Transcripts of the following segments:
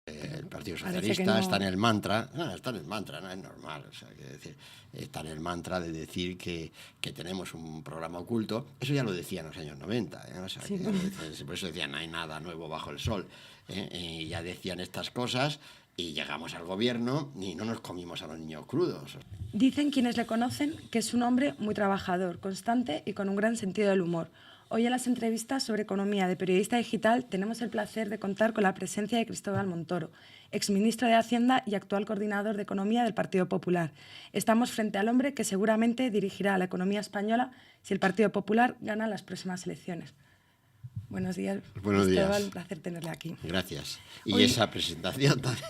El Partido Parece Socialista no. está en el mantra, no es normal, o sea, quiero decir, está en el mantra de decir que tenemos un programa oculto. Eso ya lo decía en los años 90, o sea, Sí. por eso decían, no hay nada nuevo bajo el sol, y ya decían estas cosas y llegamos al gobierno y no nos comimos a los niños crudos. Dicen quienes le conocen que es un hombre muy trabajador, constante y con un gran sentido del humor. Hoy en las entrevistas sobre economía de Periodista Digital tenemos el placer de contar con la presencia de Cristóbal Montoro, exministro de Hacienda y actual coordinador de Economía del Partido Popular. Estamos frente al hombre que seguramente dirigirá la economía española si el Partido Popular gana las próximas elecciones. Buenos días, Buenos Cristóbal, días. un placer tenerle aquí. Gracias. Y Hoy, esa presentación también.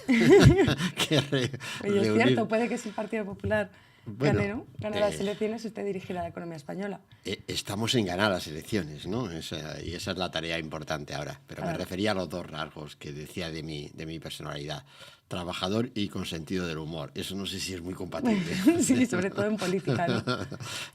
Oye, es cierto, puede que si el Partido Popular Bueno, gane las elecciones, usted dirigirá la economía española. Estamos en ganar las elecciones, ¿no? Y esa es la tarea importante ahora. Pero me refería a los dos rasgos que decía de mi personalidad. Trabajador y con sentido del humor. Eso no sé si es muy compatible. Sí, sobre todo en política, ¿no?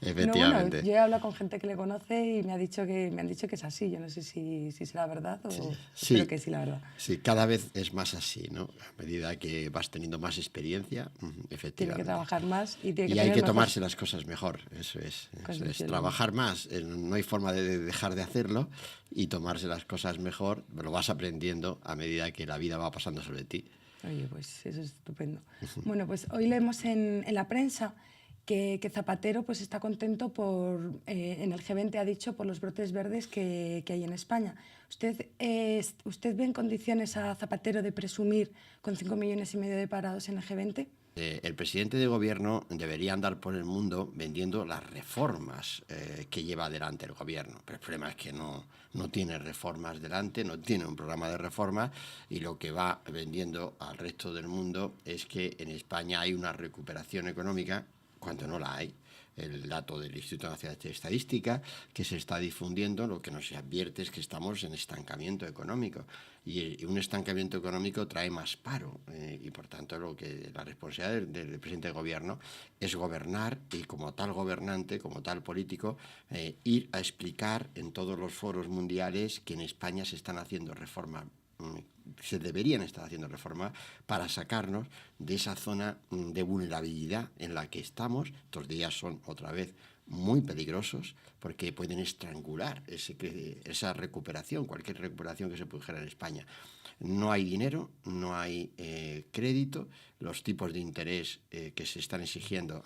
Efectivamente. No, bueno, yo he hablado con gente que le conoce y me han dicho que es así. Yo no sé si será verdad o espero que sí, la verdad. Sí, cada vez es más así, ¿no? A medida que vas teniendo más experiencia, efectivamente. Tiene que trabajar más y tiene que hay tener que mejor... tomarse las cosas mejor, eso es. Trabajar más, no hay forma de dejar de hacerlo y tomarse las cosas mejor, lo vas aprendiendo a medida que la vida va pasando sobre ti. Oye, pues eso es estupendo. Bueno, pues hoy leemos en la prensa que Zapatero pues está contento en el G20 ha dicho, por los brotes verdes que hay en España. ¿Usted ve en condiciones a Zapatero de presumir con 5,5 millones de parados en el G20? El presidente de gobierno debería andar por el mundo vendiendo las reformas que lleva adelante el gobierno. Pero el problema es que no tiene reformas delante, no tiene un programa de reformas y lo que va vendiendo al resto del mundo es que en España hay una recuperación económica cuando no la hay. El dato del Instituto Nacional de Estadística que se está difundiendo, lo que nos advierte es que estamos en estancamiento económico y un estancamiento económico trae más paro y por tanto la responsabilidad del presidente del gobierno es gobernar y como tal gobernante, como tal político, ir a explicar en todos los foros mundiales que en España se están haciendo reformas, se deberían estar haciendo reformas para sacarnos de esa zona de vulnerabilidad en la que estamos. Estos días son otra vez muy peligrosos porque pueden estrangular esa recuperación, cualquier recuperación que se produjera en España. No hay dinero, no hay crédito, los tipos de interés que se están exigiendo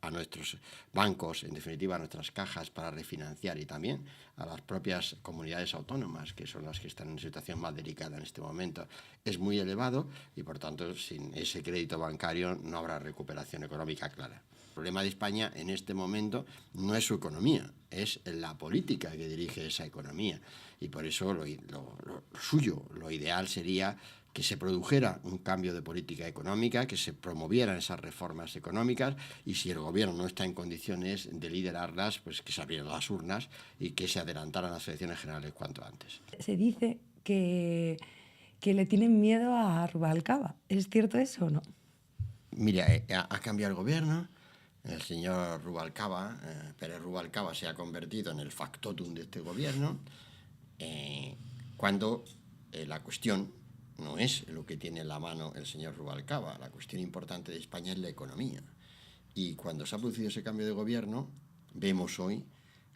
a nuestros bancos, en definitiva a nuestras cajas para refinanciar y también a las propias comunidades autónomas, que son las que están en situación más delicada en este momento, es muy elevado y por tanto sin ese crédito bancario no habrá recuperación económica clara. El problema de España en este momento no es su economía, es la política que dirige esa economía y por eso lo suyo, lo ideal sería que se produjera un cambio de política económica, que se promovieran esas reformas económicas y si el gobierno no está en condiciones de liderarlas, pues que se abrieran las urnas y que se adelantaran las elecciones generales cuanto antes. Se dice que le tienen miedo a Rubalcaba. ¿Es cierto eso o no? Mira, ha cambiado el gobierno. El señor Rubalcaba, Pérez Rubalcaba, se ha convertido en el factotum de este gobierno, cuando la cuestión no es lo que tiene en la mano el señor Rubalcaba. La cuestión importante de España es la economía. Y cuando se ha producido ese cambio de gobierno, vemos hoy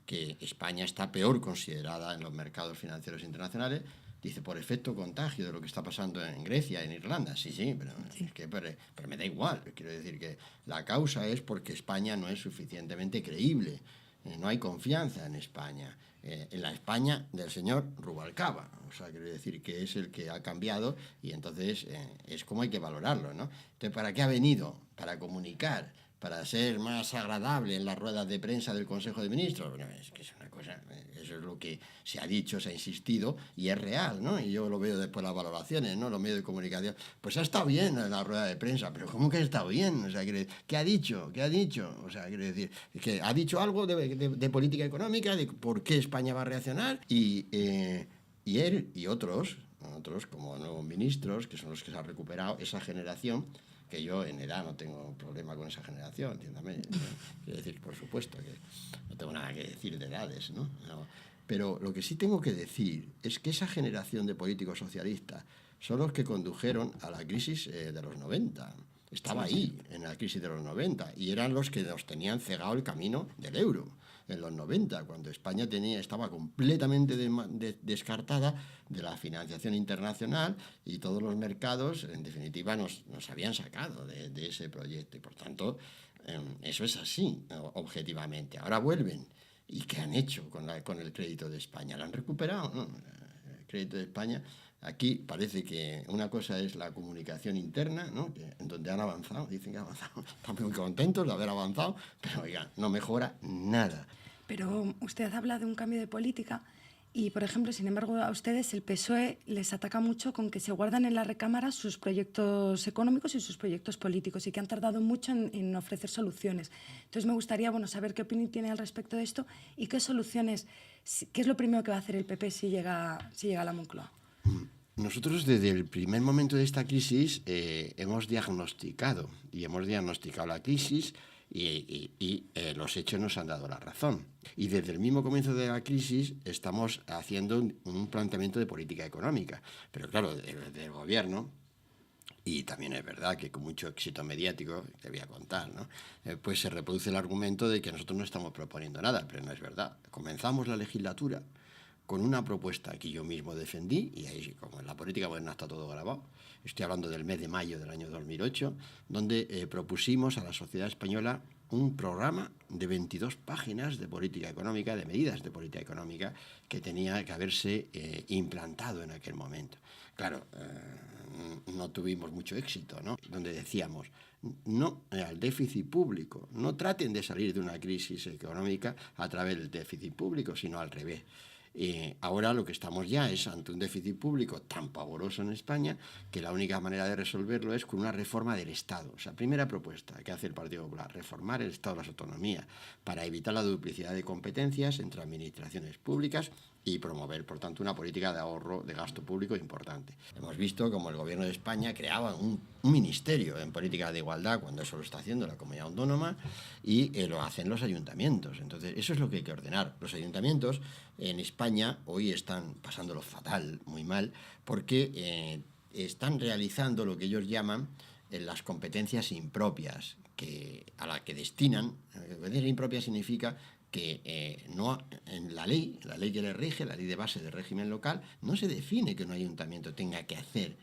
que España está peor considerada en los mercados financieros internacionales. Dice, por efecto contagio de lo que está pasando en Grecia, en Irlanda. Sí, pero me da igual. Quiero decir que la causa es porque España no es suficientemente creíble. No hay confianza en España. En la España del señor Rubalcaba. O sea, quiero decir que es el que ha cambiado y entonces es como hay que valorarlo, ¿no? Entonces, ¿para qué ha venido? Para comunicar, para ser más agradable en las ruedas de prensa del Consejo de Ministros. Bueno, es que es una cosa, eso es lo que se ha dicho, se ha insistido y es real, ¿no? Y yo lo veo después las valoraciones, ¿no? Los medios de comunicación. Pues ha estado bien en la rueda de prensa, pero ¿cómo que ha estado bien? O sea, ¿qué ha dicho? ¿Qué ha dicho? O sea, quiere decir, que ha dicho algo de política económica, de por qué España va a reaccionar y él y otros como nuevos ministros, que son los que se han recuperado esa generación, que yo en edad no tengo problema con esa generación, entiéndame. Quiero decir, por supuesto, que no tengo nada que decir de edades, ¿no? Pero lo que sí tengo que decir es que esa generación de políticos socialistas son los que condujeron a la crisis de los 90. Estaba ahí, en la crisis de los 90, y eran los que nos tenían cegado el camino del euro en los 90, cuando España estaba completamente descartada de la financiación internacional y todos los mercados, en definitiva, nos habían sacado de ese proyecto. Y, por tanto, eso es así, objetivamente. Ahora vuelven. ¿Y qué han hecho con el crédito de España? ¿Lo han recuperado? ¿No? El crédito de España, aquí parece que una cosa es la comunicación interna, ¿no? En donde han avanzado, dicen que han avanzado, están muy contentos de haber avanzado, pero oigan, no mejora nada. Pero usted habla de un cambio de política y, por ejemplo, sin embargo, a ustedes el PSOE les ataca mucho con que se guardan en la recámara sus proyectos económicos y sus proyectos políticos y que han tardado mucho en ofrecer soluciones. Entonces, me gustaría saber qué opinión tiene al respecto de esto y qué soluciones, qué es lo primero que va a hacer el PP si llega a la Moncloa. Nosotros desde el primer momento de esta crisis hemos diagnosticado la crisis y los hechos nos han dado la razón. Y desde el mismo comienzo de la crisis estamos haciendo un planteamiento de política económica. Pero claro, del gobierno, y también es verdad que con mucho éxito mediático, te voy a contar, ¿no? Pues se reproduce el argumento de que nosotros no estamos proponiendo nada, pero no es verdad. Comenzamos la legislatura con una propuesta que yo mismo defendí, y ahí, como en la política moderna está todo grabado, estoy hablando del mes de mayo del año 2008, donde propusimos a la sociedad española un programa de 22 páginas de política económica, de medidas de política económica, que tenía que haberse implantado en aquel momento. Claro, no tuvimos mucho éxito, ¿no? Donde decíamos, no al déficit público, no traten de salir de una crisis económica a través del déficit público, sino al revés. Ahora lo que estamos ya es ante un déficit público tan pavoroso en España que la única manera de resolverlo es con una reforma del Estado. O sea, primera propuesta que hace el Partido Popular, reformar el Estado de las autonomías para evitar la duplicidad de competencias entre administraciones públicas y promover, por tanto, una política de ahorro de gasto público importante. Hemos visto cómo el Gobierno de España creaba un ministerio en política de igualdad, cuando eso lo está haciendo la comunidad autónoma, y lo hacen los ayuntamientos. Entonces, eso es lo que hay que ordenar. Los ayuntamientos en España hoy están pasándolo fatal, muy mal, porque están realizando lo que ellos llaman las competencias impropias, a la que destinan. Competencia impropia significa que no, en la ley que le rige, la ley de base del régimen local, no se define que un ayuntamiento tenga que hacer,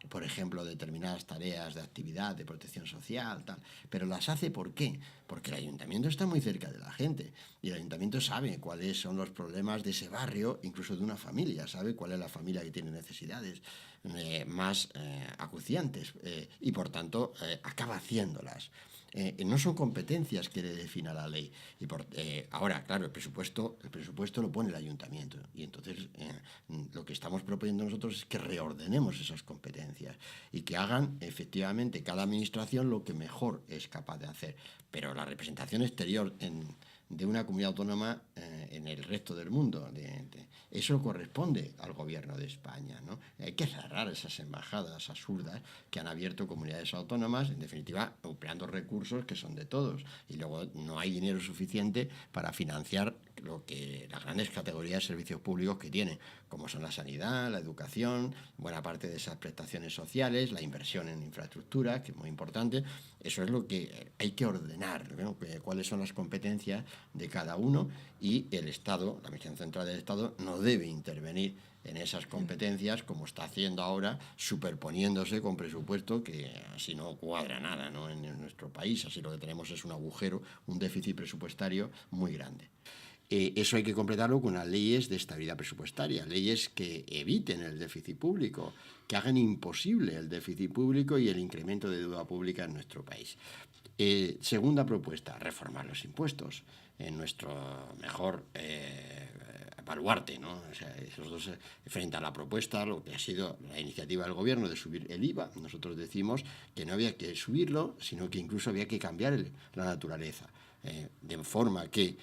por ejemplo, determinadas tareas de actividad, de protección social, tal. Pero las hace, ¿por qué? Porque el ayuntamiento está muy cerca de la gente y el ayuntamiento sabe cuáles son los problemas de ese barrio, incluso de una familia, sabe cuál es la familia que tiene necesidades más acuciantes y, por tanto, acaba haciéndolas. No son competencias que le defina la ley. Y ahora, claro, el presupuesto lo pone el ayuntamiento. Y entonces lo que estamos proponiendo nosotros es que reordenemos esas competencias y que hagan efectivamente cada administración lo que mejor es capaz de hacer. Pero la representación exterior de una comunidad autónoma en el resto del mundo, eso corresponde al Gobierno de España, ¿no? Hay que cerrar esas embajadas absurdas que han abierto comunidades autónomas, en definitiva, empleando recursos que son de todos. Y luego no hay dinero suficiente para financiar las grandes categorías de servicios públicos que tienen, como son la sanidad, la educación, buena parte de esas prestaciones sociales, la inversión en infraestructura, que es muy importante. Eso es lo que hay que ordenar, ¿no? Cuáles son las competencias de cada uno, y el Estado, la Administración Central del Estado, no debe intervenir en esas competencias como está haciendo ahora, superponiéndose con presupuesto que así no cuadra nada, ¿no? En nuestro país. Así lo que tenemos es un agujero, un déficit presupuestario muy grande. Eso hay que completarlo con unas leyes de estabilidad presupuestaria, leyes que eviten el déficit público, que hagan imposible el déficit público y el incremento de deuda pública en nuestro país. Segunda propuesta, reformar los impuestos. En nuestro mejor baluarte, ¿no? O sea, esos dos, frente a la propuesta, lo que ha sido la iniciativa del Gobierno de subir el IVA, nosotros decimos que no había que subirlo, sino que incluso había que cambiar la naturaleza, de forma que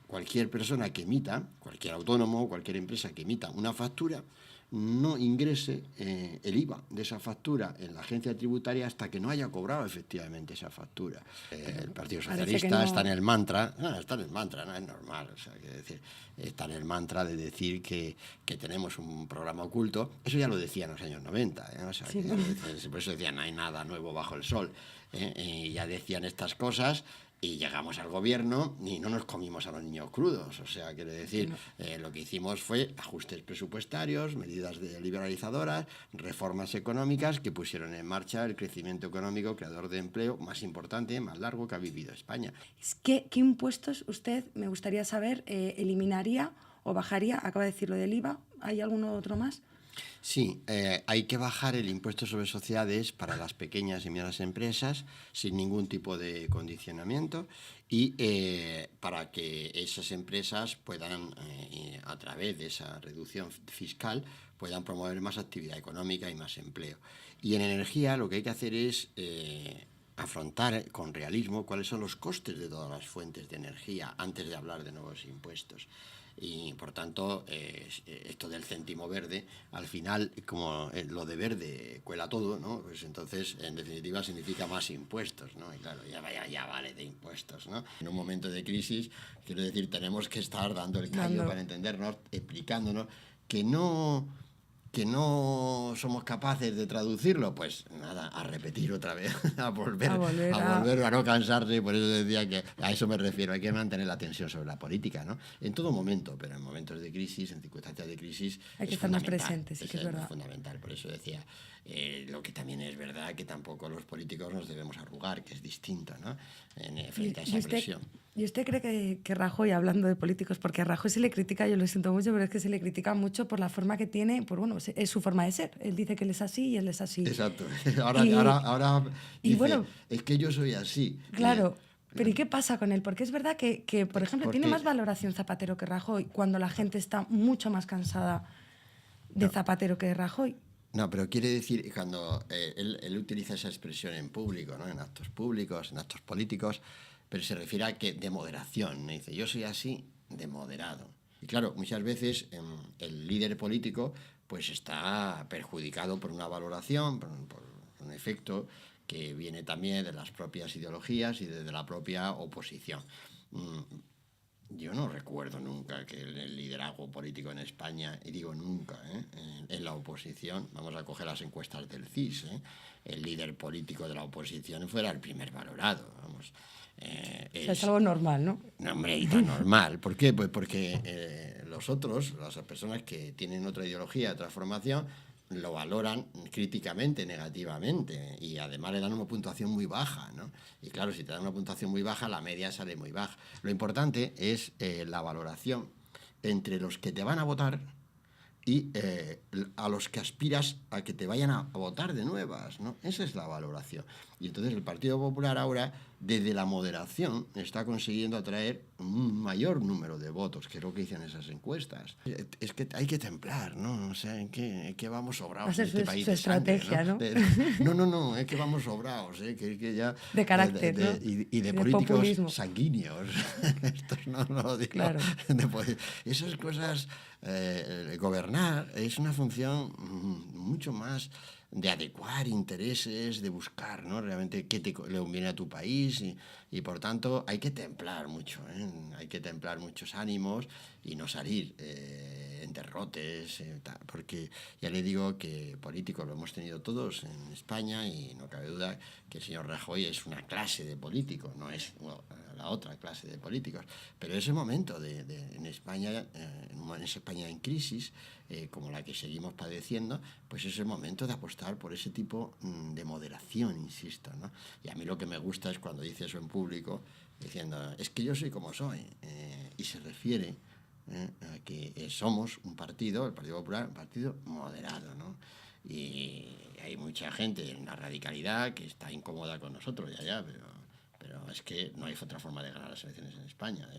cualquier persona que emita, cualquier autónomo, cualquier empresa que emita una factura, no ingrese el IVA de esa factura en la agencia tributaria hasta que no haya cobrado efectivamente esa factura. El Partido Socialista está en el mantra, no es normal, o sea, decir, está en el mantra de decir que tenemos un programa oculto. Eso ya lo decía en los años 90, o sea, sí, por eso decían, no hay nada nuevo bajo el sol, y ya decían estas cosas. Y llegamos al gobierno y no nos comimos a los niños crudos. O sea, quiere decir, lo que hicimos fue ajustes presupuestarios, medidas liberalizadoras, reformas económicas que pusieron en marcha el crecimiento económico creador de empleo más importante, más largo que ha vivido España. ¿Qué impuestos usted, me gustaría saber, eliminaría o bajaría? Acaba de decir lo del IVA. ¿Hay alguno otro más? Sí, hay que bajar el impuesto sobre sociedades para las pequeñas y medianas empresas sin ningún tipo de condicionamiento y para que esas empresas puedan, a través de esa reducción fiscal, puedan promover más actividad económica y más empleo. Y en energía lo que hay que hacer es afrontar con realismo cuáles son los costes de todas las fuentes de energía antes de hablar de nuevos impuestos. Y por tanto esto del céntimo verde al final, como lo de verde cuela todo, ¿no? Pues entonces en definitiva significa más impuestos, ¿no? Y claro, ya vale de impuestos, ¿no? En un momento de crisis, quiero decir, tenemos que estar dando el callo para entendernos, explicándonos que no somos capaces de traducirlo, pues nada, a repetir otra vez, a volver a no cansarse. Por eso decía que a eso me refiero, hay que mantener la atención sobre la política, ¿no? En todo momento, pero en momentos de crisis, en circunstancias de crisis, hay que estar más presentes, sí que es verdad. Es fundamental. Por eso decía, lo que también es verdad que tampoco los políticos nos debemos arrugar, que es distinto, ¿no? Frente a esa presión. ¿Y usted cree que Rajoy, hablando de políticos, porque a Rajoy se le critica, yo lo siento mucho, pero es que se le critica mucho por la forma que tiene, por bueno, es su forma de ser. Él dice que él es así y él es así. Exacto. Ahora dice, bueno, es que yo soy así. Claro, pero ¿y qué pasa con él? Porque es verdad que por ejemplo, tiene más valoración Zapatero que Rajoy cuando la gente está mucho más cansada de Zapatero que de Rajoy. No, pero quiere decir, cuando él utiliza esa expresión en público, ¿no? En actos públicos, en actos políticos, pero se refiere a que de moderación. Me dice, yo soy así, de moderado. Y claro, muchas veces el líder político pues está perjudicado por una valoración, por un efecto que viene también de las propias ideologías y de la propia oposición. Yo no recuerdo nunca que el liderazgo político en España, y digo nunca, en la oposición, vamos a coger las encuestas del CIS, el líder político de la oposición fuera el primer valorado, vamos. Es algo normal, ¿no? No, hombre, y tan normal. ¿Por qué? Pues porque los otros, las personas que tienen otra ideología, otra formación, lo valoran críticamente, negativamente, y además le dan una puntuación muy baja, ¿no? Y claro, si te dan una puntuación muy baja, la media sale muy baja. Lo importante es la valoración entre los que te van a votar y a los que aspiras a que te vayan a votar de nuevas, ¿no? Esa es la valoración. Y entonces el Partido Popular ahora, desde la moderación, está consiguiendo atraer un mayor número de votos, que es lo que dicen esas encuestas. Es que hay que templar, ¿no? O sea, ¿en qué vamos sobrados en este país de estrategia, sangre, ¿no? No, es que vamos sobrados, que ya... De carácter, ¿no? Y de políticos populismo sanguíneos. Estos no lo digo. Claro. Esas cosas... gobernar es una función mucho más de adecuar intereses, de buscar, ¿no? Realmente qué le conviene a tu país y por tanto hay que templar mucho, hay que templar muchos ánimos y no salir en derrotes, porque ya le digo que políticos lo hemos tenido todos en España y no cabe duda que el señor Rajoy es una clase de político, no es la otra clase de políticos, pero ese momento en España, en esa España en crisis, como la que seguimos padeciendo, pues es el momento de apostar por ese tipo de moderación, insisto, ¿no? Y a mí lo que me gusta es cuando dice eso en público, diciendo, es que yo soy como soy, y se refiere a que somos un partido, el Partido Popular, un partido moderado, ¿no? Y hay mucha gente en la radicalidad que está incómoda con nosotros, pero es que no hay otra forma de ganar las elecciones en España.